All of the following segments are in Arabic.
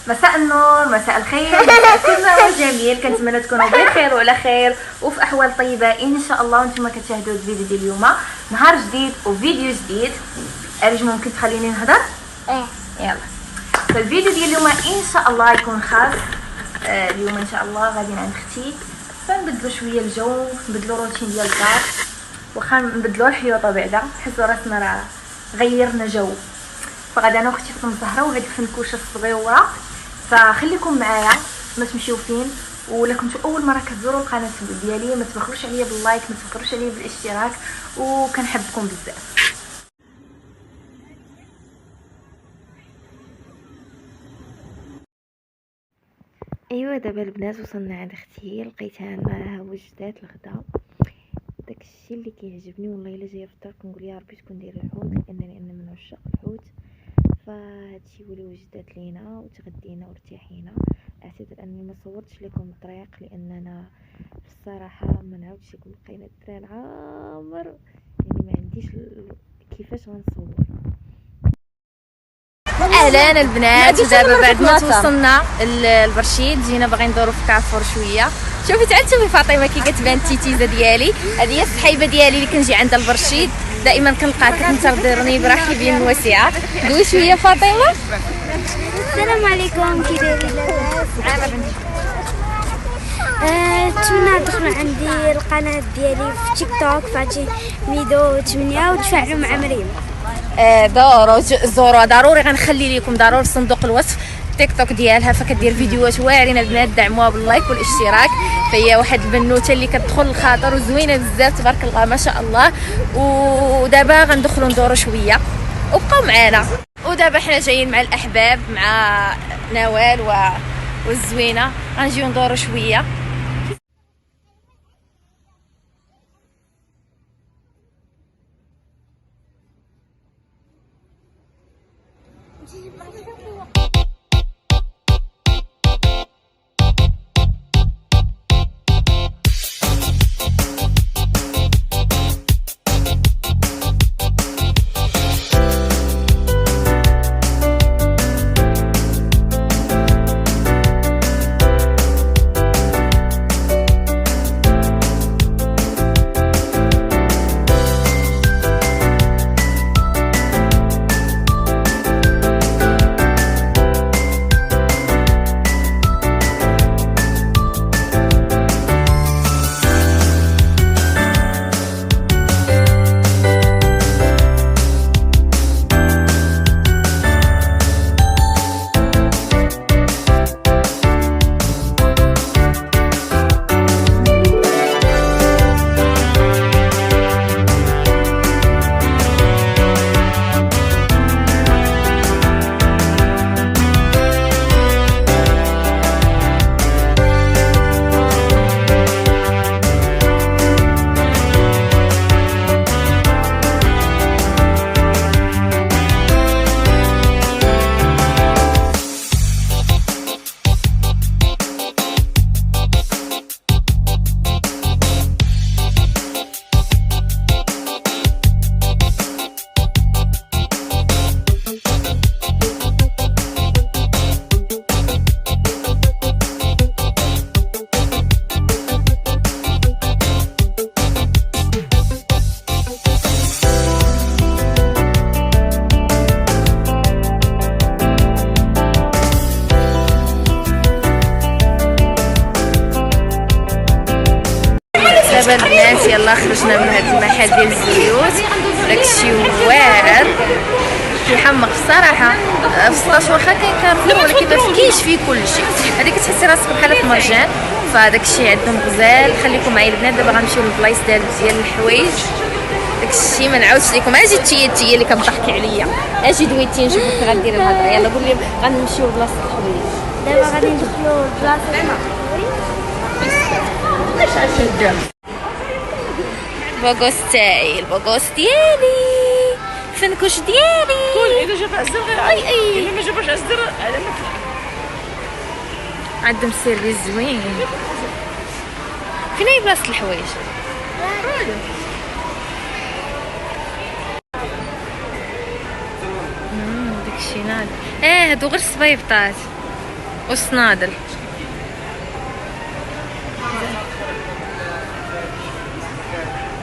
مساء النور، مساء الخير، مساء كل ما هو جميل. كنتمنى تكونوا بخير وعلى خير وفي احوال طيبه ان شاء الله. وانتم كتشاهدوا الفيديو ديال اليوم، نهار جديد وفيديو جديد. ارج ممكن تخليني نهضر؟ يلا. فالفيديو ديال اليوم ان شاء الله يكون خاص. اليوم ان شاء الله غادي عند اختي، فنبدلوا شويه الجو، نبدلوا روتين ديال الدار، واخا نبدلوا الحيوطه بعدا، حسوا راسنا راه غيرنا جو. فغادي انا واختي في الزهره وهاد الفنكوشه الصغيره، فخليكم معايا ما تمشيو فين. ولا كنتو اول مره كتزوروا القناه ديالي ما تبخلوش عليا باللايك، ما تبخلوش عليا بالاشتراك، وكنحبكم بزاف. ايوا دابا البنات وصلنا عند اختي، لقيتها معها وجدات الغدا. داكشي اللي كيعجبني والله الا جايه في الدار كنقول يا ربي تكون دايره الحوت، لانني انا من عشاق الحوت. فهادشي هو اللي وجدات لينا وتغدينا وارتاحينا. اعتذر اني ما صورتش لكم الطريق، لاننا بصراحه ما نعاودش لكم، لقينا الدران عامر، يعني ما عنديش كيفاش غنصور. اهلا البنات، دابا بعد ما توصلنا للبرشيد جينا باغي ندورو في كارفور شويه. شوفي تعال شوفي فاطمه كي كتبان التيتيزه ديالي، هذه هي الصحيبه ديالي اللي كنجي عندها البرشيد دائما كنلقاها كتنتظرني برحب واسعه. دوي شويه فاطمه. السلام عليكم، كي دايرين لاباس؟ نتمنى تدخلوا عندي القناه ديالي في تيك توك فاتي ميدو 8 وتفاعلوا مع مريم. زوروا ضروري، غنخلي لكم ضروري في صندوق الوصف التيك توك ديالها، فكدير فيديوهات واعرين البنات، دعموها باللايك والاشتراك. فهي واحد البنوته اللي كتدخل الخاطر وزوينه بزاف تبارك الله ما شاء الله. ودابا غندخلوا ندوروا شويه وبقاو معانا. ودابا حنا جايين مع الاحباب، مع نوال والزوينه، غنجيو ندوروا شويه. دابا البنات يلا خرجنا من هذا المحل ديال الزيوت، داكشي واعر كيحمق الصراحه. في 16 واخا كاين كارفور ولكن ما كاينش فيه كلشي، هذيك كتحسي راسك بحال في مرجان. فداكشي عندهم غزال. خليكم معايا البنات، دابا غنمشيو للبلايص ديال الحوايج. داكشي ما نعاودش لكم. اجي تي اللي كتضحكي عليا، اجي دويتي نشوفك غديري الهضره. يلا قول لي غنمشيو لبلاصه الحوايج. دابا غادي ندخلوا لبلاصه الحوايج. البوغوس تاعي، البوغوس ديالي، الفنكوش ديالي. كل اذا جاب عزر غير اي الا ما جابش عزر على ما عندهم سيرفيس زوين. فين هي بلاصه الحوايج؟ داكشي ناض. هادو غير الصبيبطات. والصنادل.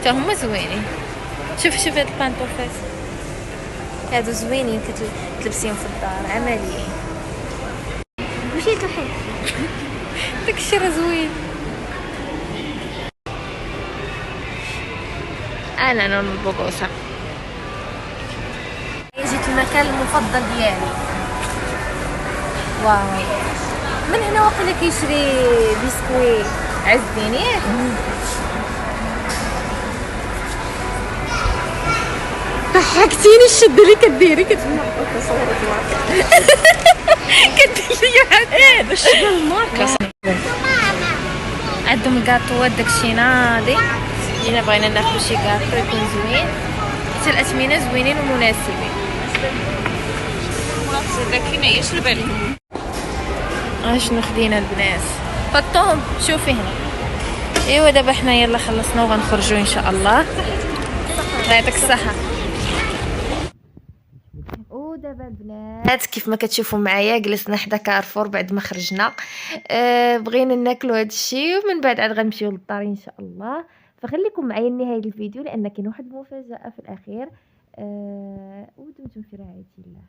تا هما زوينين. شوف هاد البانطوفات هادو زوينين، كتلبسيهم في الدار عمليين. مشيت تحب داكشي راه زوين. انا نون البوكوسه. جيت المكان المفضل ديالي. واو، من هنا واقيلا كيشري بسكوي عز الدين ياك. ضحكتيني. الشده اللي كديري كتنقط صورتي معاك. كديري واحد باش تبان الماركه. عندهم كاطوات داكشي ناضي. جينا بغينا ناخذ شي كاطو يكون زوين، حتى الاثمنه زوينين ومناسبين. كاينه هي شنو بالك. شنو خدينا البنات؟ حطوهم شوفي هنا. ايوا دابا حنا يلا خلصنا وغنخرجوا ان شاء الله. الله يعطيك الصحه. ودابا البنات كيف ما كتشوفوا معايا جلسنا حدا كارفور بعد ما خرجنا. بغينا ناكلوا هذا الشيء ومن بعد عاد غنمشيو للدار ان شاء الله. فخليكم معايا لنهايه الفيديو لان كاين واحد المفاجاه في الاخير. ودمتم في رعايه الله.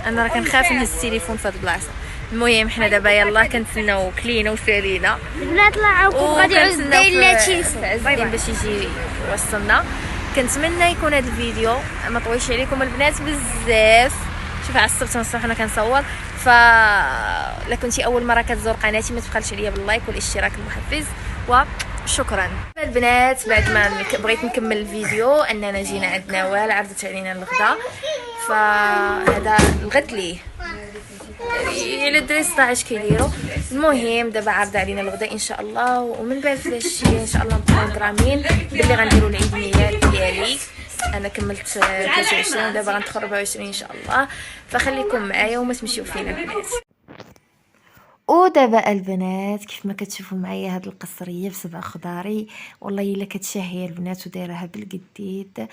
انا راه كنخاف نهز التليفون في هاد البلاصه. المهم حنا دابا يلا كنتسناو كلينا وسالينا. البنات طلعوا وغادي يعوز داير لا تليفون عز الدين باش يجي يوصلنا. كنتمنى يكون هذا الفيديو ما طويش عليكم البنات بزاف. شوف عصبت نصح انا كنصور. لا كنتي اول مره كتزور قناتي ما تبخلش عليا باللايك والاشتراك المحفز وشكرا. البنات بعد ما بغيت نكمل الفيديو اننا جينا عند نوال عرضت علينا الغداء. فهذا الغد ليه الى الدراري 16 كيديروا. المهم دابا عارضه علينا الغداء ان شاء الله، ومن بعد العشيه ان شاء الله مبروغرامين باللي غنديروا العيد ميلاد ديالي. انا كملت 23 دابا غندخل 24 ان شاء الله. فخليكم معايا وما تمشيو فينا البنات. ودابا البنات كيف ما كتشوفوا معايا هاد القصريه بسبع خضاري والله الا كتشهي البنات ودايرها بالقديد.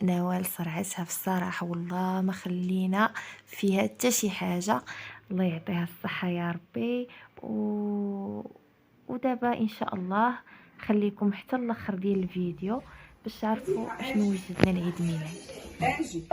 نوال صرعتها بصراحه والله ما خلينا فيها حتى شي حاجه. الله يعطيها الصحه يا ربي. ودابا ان شاء الله خليكم حتى الاخر ديال الفيديو باش تعرفوا شنو وجدنا العيد ميلاد.